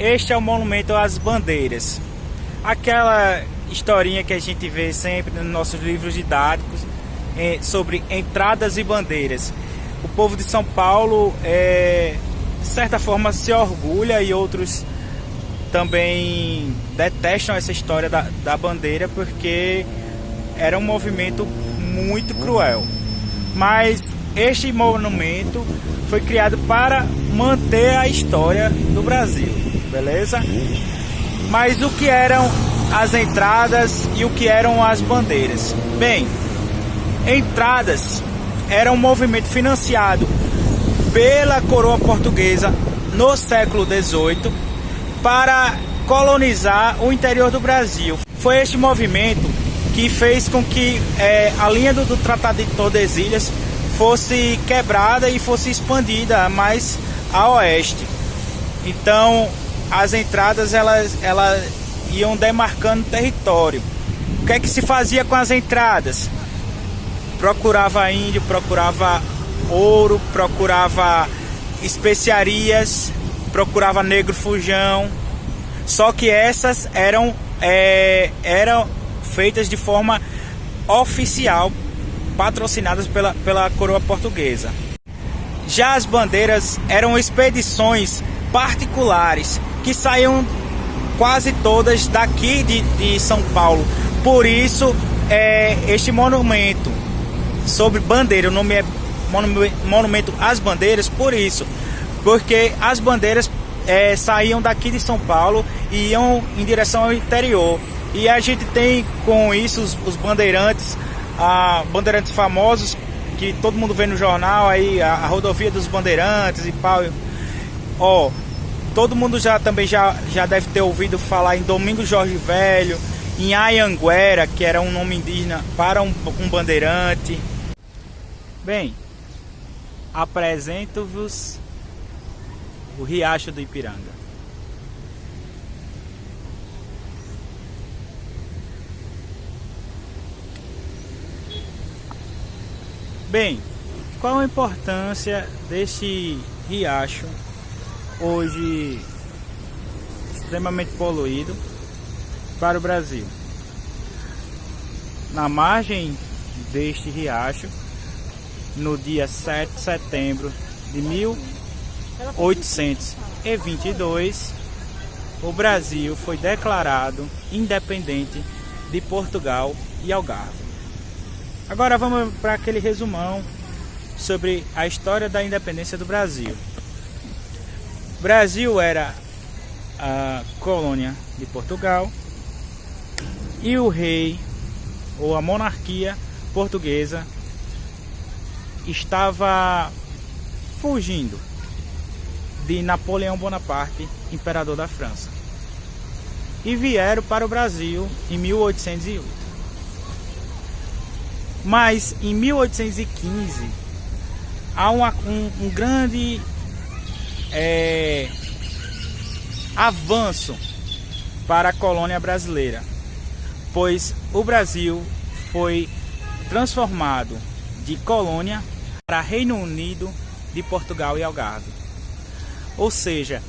Este é o monumento às bandeiras. Aquela historinha que a gente vê sempre nos nossos livros didáticos sobre entradas e bandeiras. O povo de São Paulo, de certa forma, se orgulha, e outros também detestam essa história da bandeira, porque era um movimento muito cruel. Mas este monumento foi criado para manter a história do Brasil, beleza? Mas o que eram as entradas e o que eram as bandeiras? Bem, entradas era um movimento financiado pela coroa portuguesa no século XVIII para colonizar o interior do Brasil. Foi este movimento que fez com que a linha do Tratado de Tordesilhas fosse quebrada e fosse expandida mais a oeste. Então as entradas elas iam demarcando território. O que é que se fazia com as entradas? Procurava índio, procurava ouro, procurava especiarias, procurava negro fujão. Só que essas eram feitas de forma oficial, patrocinadas pela coroa portuguesa. Já as bandeiras eram expedições particulares que saíam quase todas daqui de São Paulo. Por isso este monumento sobre bandeira, o nome é Monumento às Bandeiras, por isso, porque as bandeiras saíam daqui de São Paulo e iam em direção ao interior. E a gente tem com isso os bandeirantes, bandeirantes famosos que todo mundo vê no jornal aí, a rodovia dos bandeirantes e pau. Todo mundo já deve ter ouvido falar em Domingos Jorge Velho, em Anhanguera, que era um nome indígena para um bandeirante. Bem, apresento-vos o Riacho do Ipiranga. Bem, qual a importância deste riacho, hoje extremamente poluído, para o Brasil? Na margem deste riacho, no dia 7 de setembro de 1822, o Brasil foi declarado independente de Portugal e Algarve. Agora vamos para aquele resumão sobre a história da independência do Brasil. O Brasil era a colônia de Portugal e o rei, ou a monarquia portuguesa, estava fugindo de Napoleão Bonaparte, imperador da França, e vieram para o Brasil em 1808. Mas em 1815 há um grande avanço para a colônia brasileira, pois o Brasil foi transformado de colônia para Reino Unido de Portugal e Algarve. Ou seja,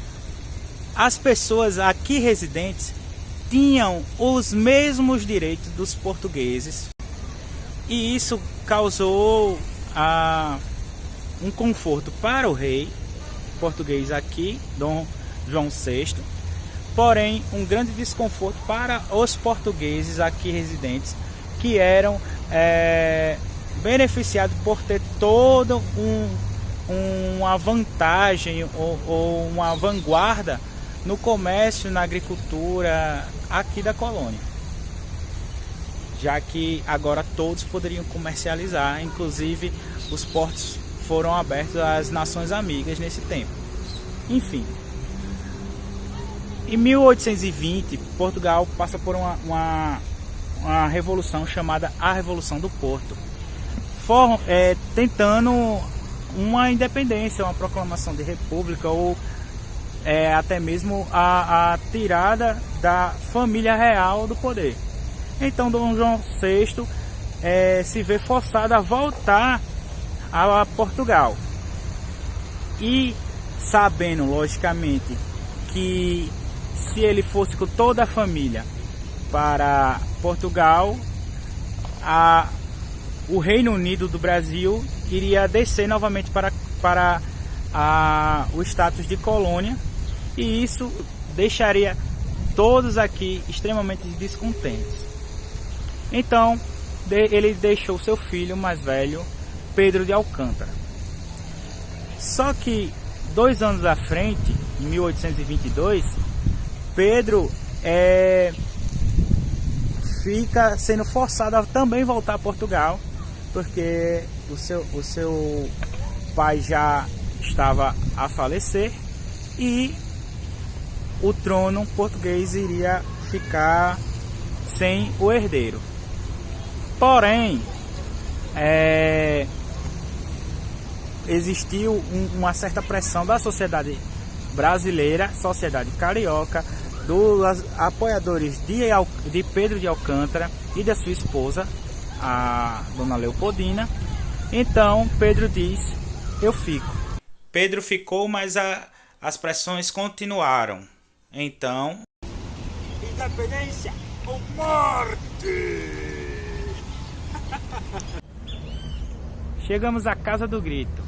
as pessoas aqui residentes tinham os mesmos direitos dos portugueses, e isso causou um conforto para o rei português aqui, Dom João VI, porém um grande desconforto para os portugueses aqui residentes, que eram beneficiados por ter toda uma vantagem ou uma vanguarda no comércio, na agricultura aqui da colônia, já que agora todos poderiam comercializar, inclusive os portos foram abertos às nações amigas nesse tempo. Enfim, em 1820 Portugal passa por uma revolução chamada a Revolução do Porto, tentando uma independência, uma proclamação de república, ou até mesmo a tirada da família real do poder. Então Dom João VI se vê forçado a voltar a Portugal, e sabendo logicamente que se ele fosse com toda a família para Portugal, o Reino Unido do Brasil iria descer novamente para o status de colônia, e isso deixaria todos aqui extremamente descontentes. Então ele deixou seu filho mais velho, Pedro de Alcântara. Só que 2 anos à frente, em 1822, Pedro fica sendo forçado a também voltar a Portugal, porque o seu pai já estava a falecer e o trono português iria ficar sem o herdeiro. Porém, existiu uma certa pressão da sociedade brasileira, sociedade carioca, dos apoiadores de Pedro de Alcântara e da sua esposa, a Dona Leopoldina. Então Pedro diz: eu fico. Pedro ficou, mas as pressões continuaram. Então, independência ou morte! chegamos à Casa do Grito.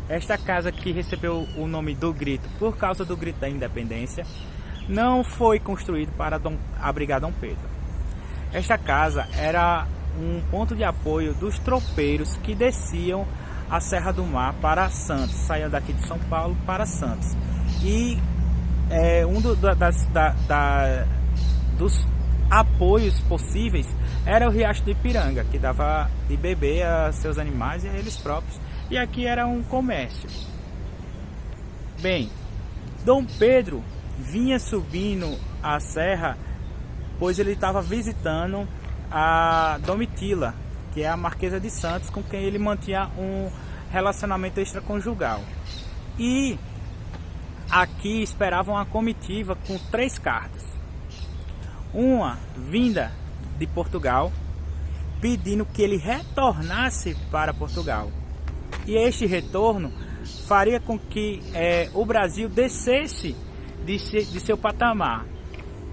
Esta casa, que recebeu o nome do Grito por causa do Grito da Independência, não foi construída para abrigar Dom Pedro. Esta casa era um ponto de apoio dos tropeiros que desciam a Serra do Mar para Santos, saíam daqui de São Paulo para Santos. E dos apoios possíveis era o Riacho do Ipiranga, que dava de beber a seus animais e a eles próprios. E aqui era um comércio. Bem, Dom Pedro vinha subindo a serra, pois ele estava visitando a Domitila, que é a Marquesa de Santos, com quem ele mantinha um relacionamento extraconjugal. E aqui esperava uma comitiva com 3 cartas. Uma vinda de Portugal, pedindo que ele retornasse para Portugal. E este retorno faria com que o Brasil descesse de seu patamar.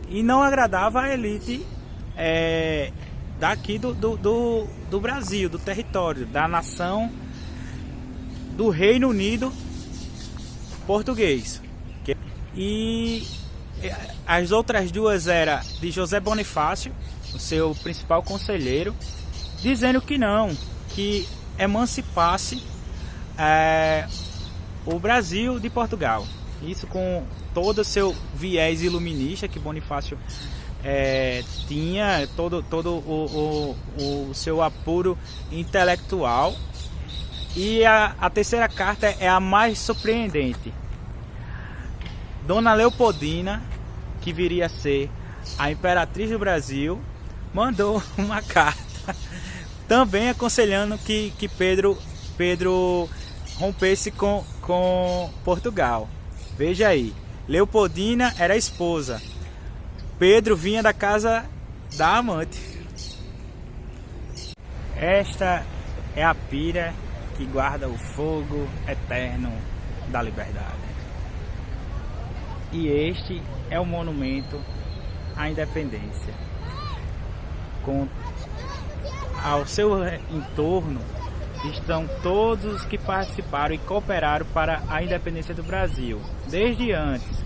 E não agradava a elite daqui do Brasil, do território, da nação, do Reino Unido português. E as outras 2 eram de José Bonifácio, o seu principal conselheiro, dizendo que não, que emancipasse o Brasil de Portugal. Isso com todo o seu viés iluminista que Bonifácio tinha, todo o seu apuro intelectual. E a terceira carta é a mais surpreendente. Dona Leopoldina, que viria a ser a imperatriz do Brasil, mandou uma carta também aconselhando que Pedro rompesse com Portugal. Veja aí, Leopoldina era a esposa, Pedro vinha da casa da amante. Esta é a pira que guarda o fogo eterno da liberdade. E este é o monumento à independência. Ao seu entorno estão todos os que participaram e cooperaram para a independência do Brasil, desde antes,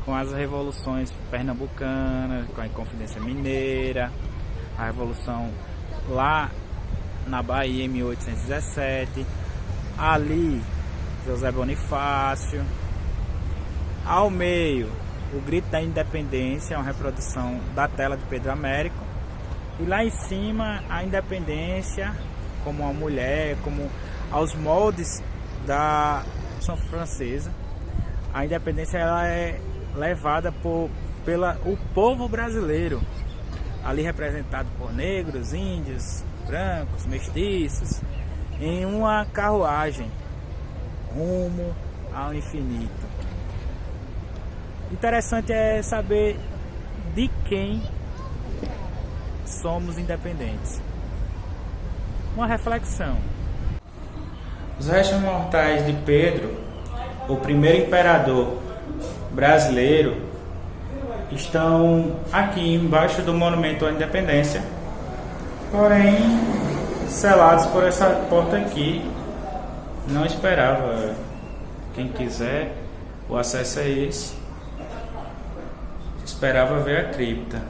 com as revoluções pernambucanas, com a Inconfidência Mineira, a revolução lá na Bahia em 1817, ali José Bonifácio, ao meio o Grito da Independência, uma reprodução da tela de Pedro Américo, e lá em cima a independência como uma mulher, como aos moldes da Revolução Francesa. A independência ela é levada pelo povo brasileiro, ali representado por negros, índios, brancos, mestiços, em uma carruagem rumo ao infinito. Interessante é saber de quem somos independentes. Uma reflexão. Os restos mortais de Pedro, o primeiro imperador brasileiro, estão aqui embaixo do Monumento à Independência, porém selados por essa porta aqui. Não esperava. Quem quiser, o acesso é esse. Esperava ver a cripta.